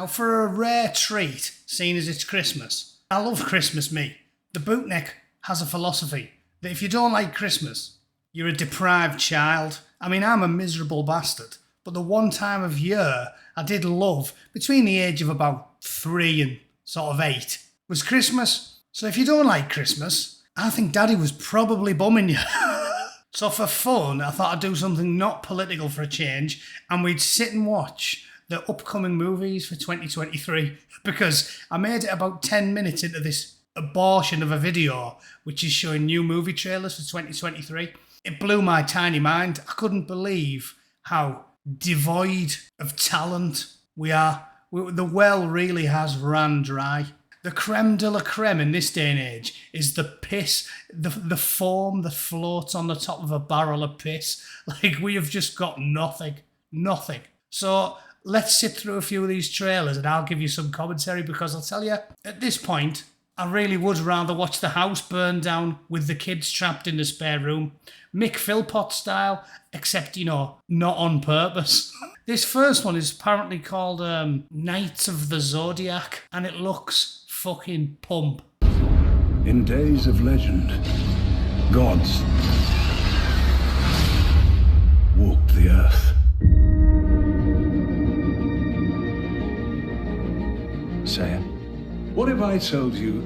Now, for a rare treat, seeing as it's Christmas, I love Christmas, me. The Bootneck has a philosophy that if you don't like Christmas, you're a deprived child. I mean, I'm a miserable bastard, but the one time of year I did love, between the age of about 3 and sort of 8, was Christmas. So if you don't like Christmas, I think Daddy was probably bumming you. So for fun, I thought I'd do something not political for a change, and we'd sit and watch the upcoming movies for 2023, because I made it about 10 minutes into this abortion of a video which is showing new movie trailers for 2023. It blew my tiny mind. I couldn't believe how devoid of talent we are. The well really has ran dry. The creme de la creme in this day and age is the piss, the foam that floats on the top of a barrel of piss. Like, we have just got nothing. So let's sit through a few of these trailers and I'll give you some commentary, because I'll tell you, at this point, I really would rather watch the house burn down with the kids trapped in the spare room. Mick Philpott style, except, not on purpose. This first one is apparently called Knights of the Zodiac, and it looks fucking pump. In days of legend, gods walked the earth. Say it. What if I told you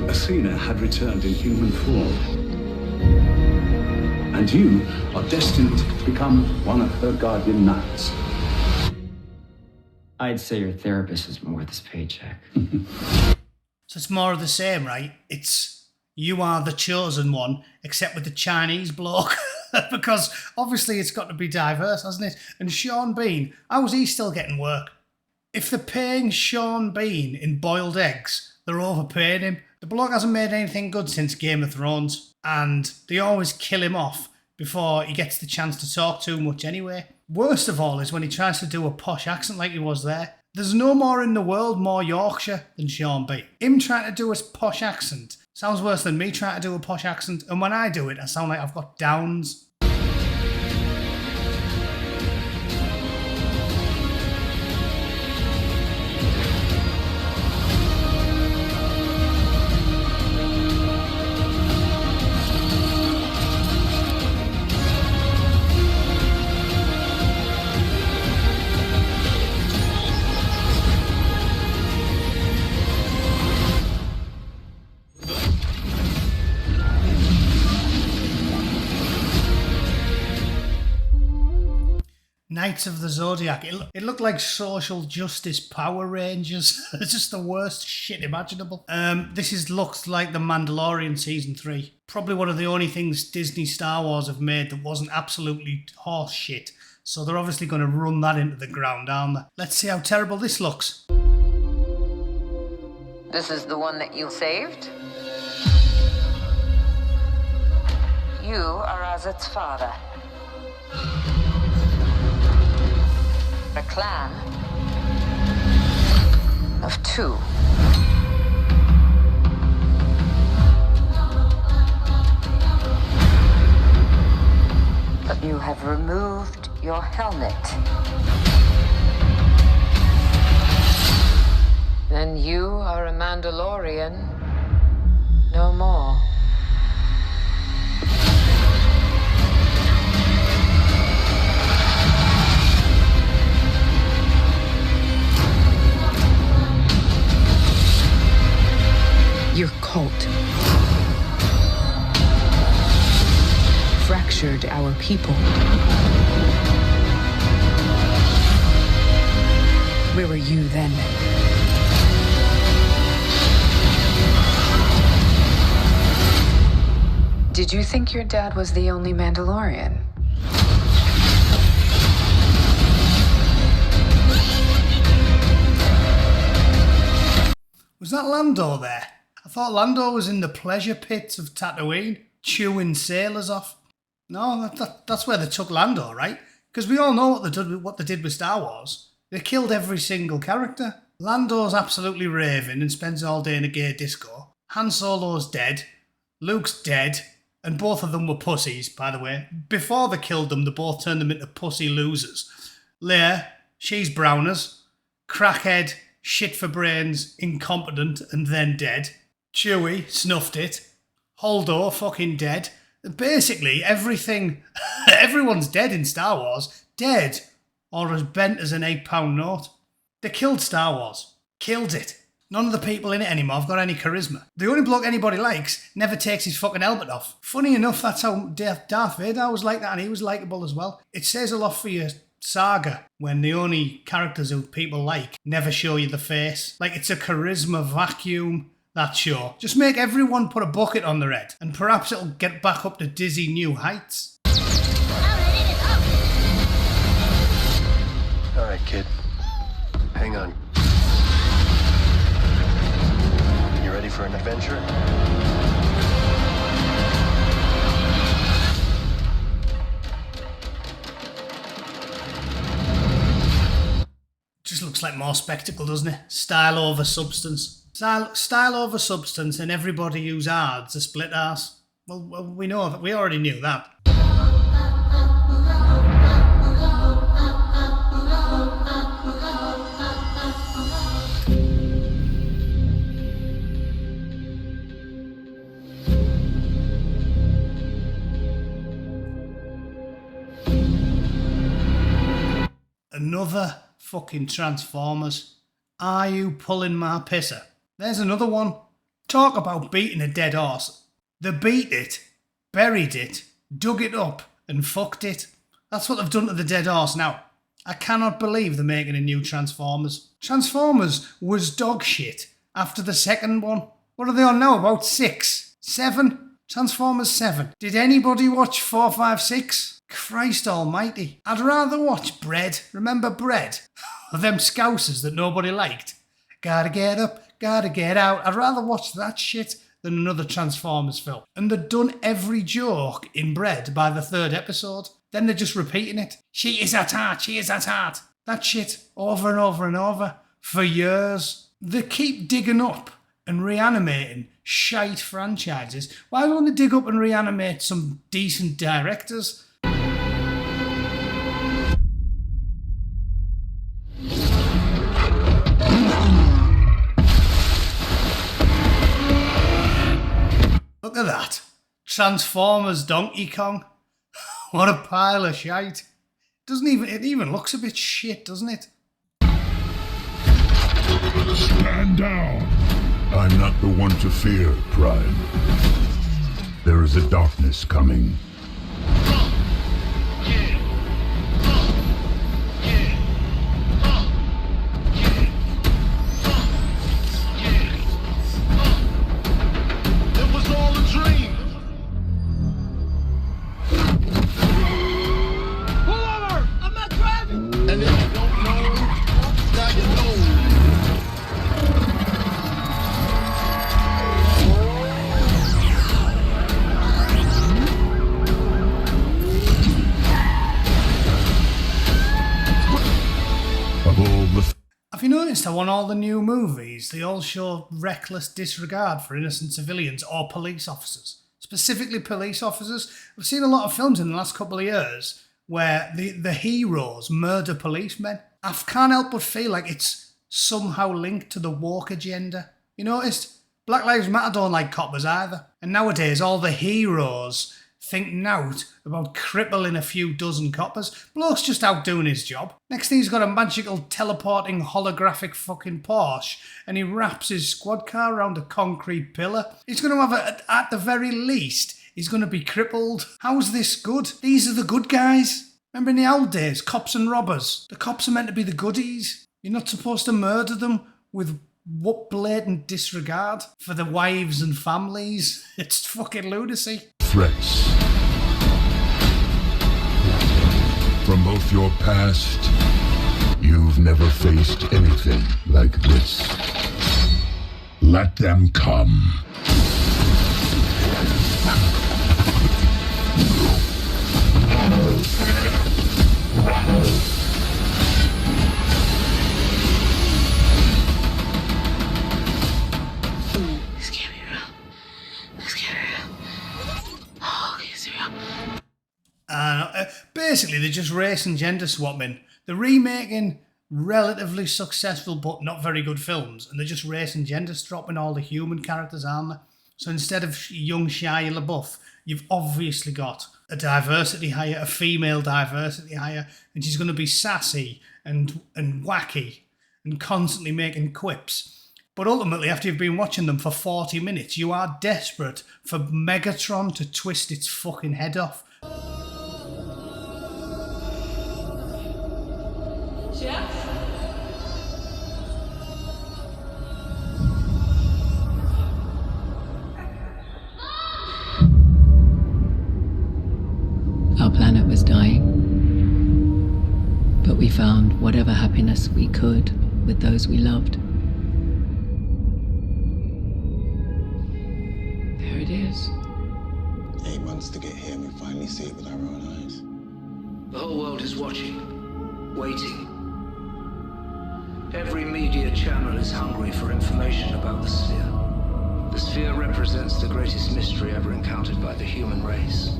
Athena had returned in human form, and you are destined to become one of her guardian knights? I'd say your therapist is more worth his paycheck. So it's more of the same, right? It's you are the chosen one, except with the Chinese bloke. Because obviously it's got to be diverse, hasn't it? And Sean Bean, how is he still getting work? If they're paying Sean Bean in boiled eggs, they're overpaying him. The bloke hasn't made anything good since Game of Thrones, and they always kill him off before he gets the chance to talk too much anyway. Worst of all is when he tries to do a posh accent like he was there. There's no more in the world more Yorkshire than Sean Bean. Him trying to do a posh accent sounds worse than me trying to do a posh accent, and when I do it, I sound like I've got Downs. Knights of the Zodiac. It looked like social justice Power Rangers. It's just the worst shit imaginable. This looks like the Mandalorian Season 3. Probably one of the only things Disney Star Wars have made that wasn't absolutely horse shit. So they're obviously going to run that into the ground, aren't they? Let's see how terrible this looks. This is the one that you saved? You are Azat's father. A clan of 2. But you have removed your helmet. Then you are a Mandalorian no more. Your cult fractured our people. Where were you then? Did you think your dad was the only Mandalorian? Was that Lando there? I thought Lando was in the pleasure pits of Tatooine, chewing sailors off. No, that's where they took Lando, right? Because we all know what they did with Star Wars. They killed every single character. Lando's absolutely raving and spends all day in a gay disco. Han Solo's dead. Luke's dead. And both of them were pussies, by the way. Before they killed them, they both turned them into pussy losers. Leia, she's browners. crackhead, shit for brains, incompetent, and then dead. Chewie, snuffed it. Holdo, fucking dead. Basically, everything, everyone's dead in Star Wars. Dead, or as bent as an £8 note. They killed Star Wars. Killed it. None of the people in it anymore have got any charisma. The only bloke anybody likes never takes his fucking helmet off. Funny enough, that's how Darth Vader was like that, and he was likeable as well. It says a lot for your saga when the only characters who people like never show you the face. Like, it's a charisma vacuum, that show. Just make everyone put a bucket on their head, and perhaps it'll get back up to dizzy new heights. All right, kid. Hang on. You ready for an adventure? Just looks like more spectacle, doesn't it? Style over substance. Style over substance, and everybody who's hard's a split arse. Well, we know that. We already knew that. Another fucking Transformers. Are you pulling my pisser? There's another one. Talk about beating a dead horse. They beat it, buried it, dug it up, and fucked it. That's what they've done to the dead horse now. I cannot believe they're making a new Transformers. Transformers was dog shit after the second one. What are they on now? About 6? 7? Transformers 7. Did anybody watch 4, 5, 6? Christ almighty. I'd rather watch Bread. Remember Bread? Them scousers that nobody liked. Gotta get up, gotta get out. I'd rather watch that shit than another Transformers film. And they'd done every joke in Bread by the 3rd episode. Then they're just repeating it. She is at heart, she is at heart. That shit over and over and over for years. They keep digging up and reanimating shite franchises. Why don't they dig up and reanimate some decent directors? Look at that. Transformers Donkey Kong. What a pile of shite. It even looks a bit shit, doesn't it? Stand down. I'm not the one to fear, Prime. There is a darkness coming. It was all a dream. Pull over! I'm not driving! And if you don't know, now you know. Have you noticed how on all the new movies they all show reckless disregard for innocent civilians or police officers? Specifically police officers. We've seen a lot of films in the last couple of years where the heroes murder policemen. I can't help but feel like it's somehow linked to the woke agenda. You noticed? Black Lives Matter don't like coppers either. And nowadays all the heroes think nowt about crippling a few dozen coppers. Bloke's just out doing his job. Next thing he's got a magical teleporting holographic fucking Porsche and he wraps his squad car around a concrete pillar. He's going to have at the very least, he's going to be crippled. How's this good? These are the good guys. Remember in the old days, cops and robbers. The cops are meant to be the goodies. You're not supposed to murder them with what blatant disregard for the wives and families. It's fucking lunacy. Threats from both your past. You've never faced anything like this. Let them come. Basically, they're just race and gender swapping. They're remaking relatively successful but not very good films, and they're just racing gender swapping all the human characters, aren't they? So instead of young Shia LaBeouf, you've obviously got a diversity hire, a female diversity hire, and she's going to be sassy and wacky and constantly making quips. But ultimately, after you've been watching them for 40 minutes, you are desperate for Megatron to twist its fucking head off. Jeff? Our planet was dying, but we found whatever happiness we could with those we loved. There it is. 8 months to get here, and we finally see it with our own eyes. The whole world is watching, waiting. Every media channel is hungry for information about the sphere. The sphere represents the greatest mystery ever encountered by the human race.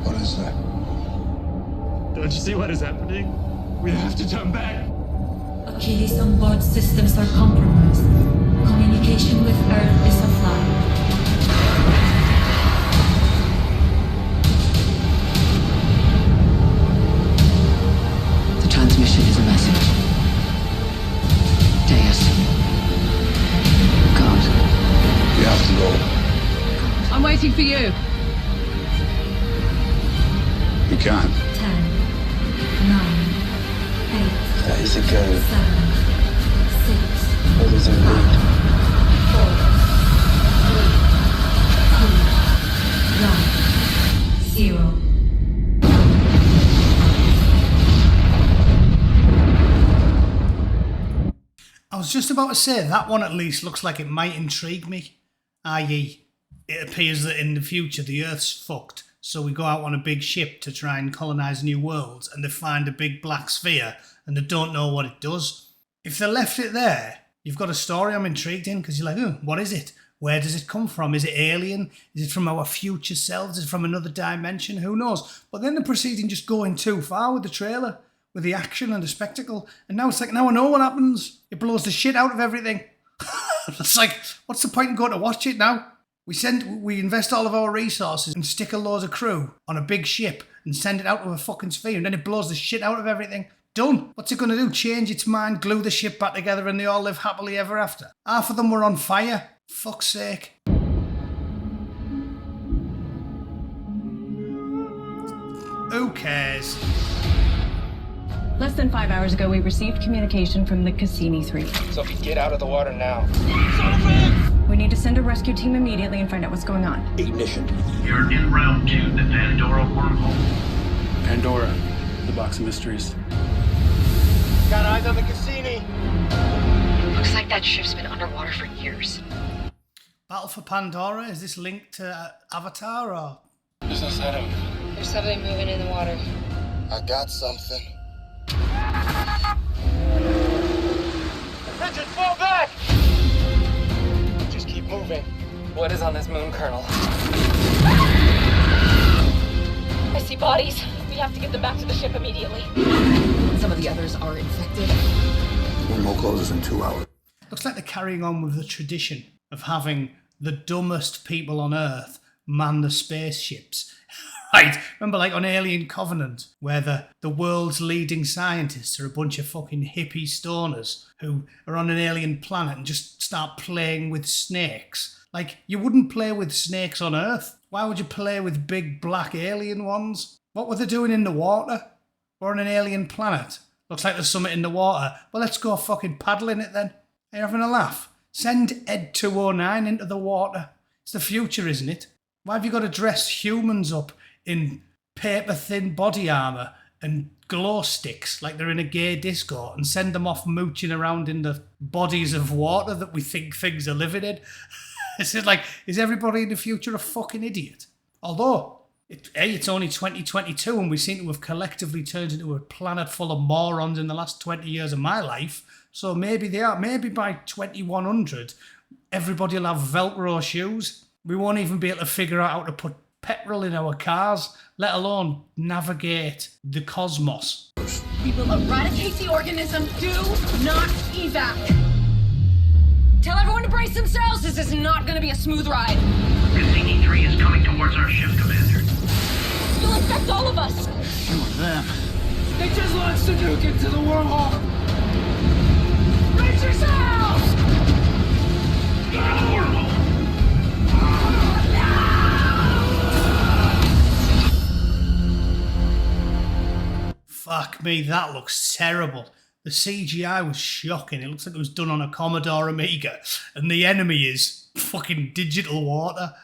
What is that? Don't you see what is happening? We have to turn back. Achilles on board systems are compromised. Communication with Earth is offline. The transmission is a message. Deus. God. We have to go. I'm waiting for you. We can't. 10, 9, 8, That is a go. 7, 6, What does it mean? 4, 3, 2, 1, 0. I was just about to say, that one at least looks like it might intrigue me. I.e., it appears that in the future the Earth's fucked, so we go out on a big ship to try and colonise new worlds, and they find a big black sphere, and they don't know what it does. If they left it there, you've got a story I'm intrigued in, because you're like, oh, what is it? Where does it come from? Is it alien? Is it from our future selves? Is it from another dimension? Who knows? But then they're proceeding just going too far with the trailer, with the action and the spectacle, and now it's like, now I know what happens. It blows the shit out of everything. It's like, what's the point in going to watch it now? We invest all of our resources and stick a load of crew on a big ship and send it out to a fucking sphere, and then it blows the shit out of everything. Done. What's it going to do? Change its mind, glue the ship back together, and they all live happily ever after? Half of them were on fire. Fuck's sake. Who cares? Less than 5 hours ago, we received communication from the Cassini 3. Sophie, get out of the water now. We need to send a rescue team immediately and find out what's going on. Ignition. You're en route to the Pandora wormhole. Pandora, the box of mysteries. Got eyes on the Cassini. Looks like that ship's been underwater for years. Battle for Pandora? Is this linked to Avatar or? Business item. There's something moving in the water. I got something. Attention, fall back! Just keep moving. What is on this moon, Colonel? I see bodies. We have to get them back to the ship immediately. Some of the others are infected. Wormhole closes in 2 hours. Looks like they're carrying on with the tradition of having the dumbest people on Earth man the spaceships. Right, remember like on Alien Covenant, where the world's leading scientists are a bunch of fucking hippie stoners who are on an alien planet and just start playing with snakes. Like, you wouldn't play with snakes on Earth. Why would you play with big black alien ones? What were they doing in the water? Or on an alien planet? Looks like there's something in the water. Well, let's go fucking paddle in it then. Are you having a laugh? Send Ed 209 into the water. It's the future, isn't it? Why have you got to dress humans up in paper-thin body armour and glow sticks like they're in a gay disco and send them off mooching around in the bodies of water that we think things are living in? It's just like, is everybody in the future a fucking idiot? Although, it's only 2022 and we seem to have collectively turned into a planet full of morons in the last 20 years of my life. So maybe they are. Maybe by 2100, everybody will have Velcro shoes. We won't even be able to figure out how to put petrol in our cars, let alone navigate the cosmos. We will eradicate the organism. Do not evac. Tell everyone to brace themselves. This is not going to be a smooth ride. Cassini 3 is coming towards our ship, Commander. You'll infect all of us. You and them. They just launched a nuke into the wormhole. Brace yourselves! Go to the wormhole. Fuck me, that looks terrible. The CGI was shocking. It looks like it was done on a Commodore Amiga, and the enemy is fucking digital water.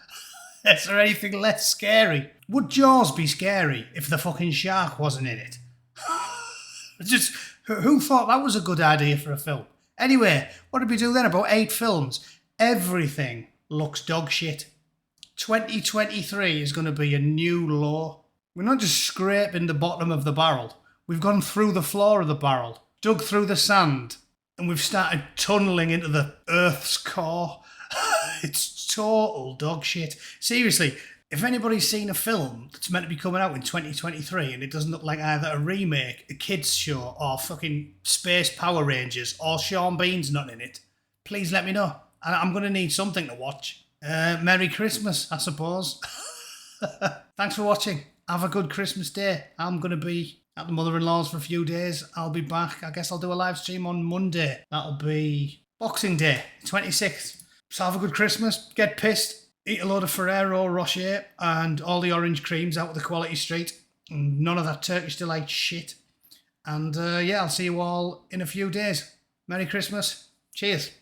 Is there anything less scary? Would Jaws be scary if the fucking shark wasn't in it? Just, who thought that was a good idea for a film? Anyway, what did we do then? About 8 films. Everything looks dog shit. 2023 is going to be a new low. We're not just scraping the bottom of the barrel. We've gone through the floor of the barrel, dug through the sand, and we've started tunnelling into the Earth's core. It's total dog shit. Seriously, if anybody's seen a film that's meant to be coming out in 2023 and it doesn't look like either a remake, a kids show, or fucking Space Power Rangers, or Sean Bean's not in it, please let me know. I'm going to need something to watch. Merry Christmas, I suppose. Thanks for watching. Have a good Christmas day. I'm going to be at the mother-in-law's for a few days. I'll be back. I guess I'll do a live stream on Monday. That'll be Boxing Day, 26th. So have a good Christmas. Get pissed. Eat a load of Ferrero Rocher and all the orange creams out of the Quality Street. And none of that Turkish Delight shit. And yeah, I'll see you all in a few days. Merry Christmas. Cheers.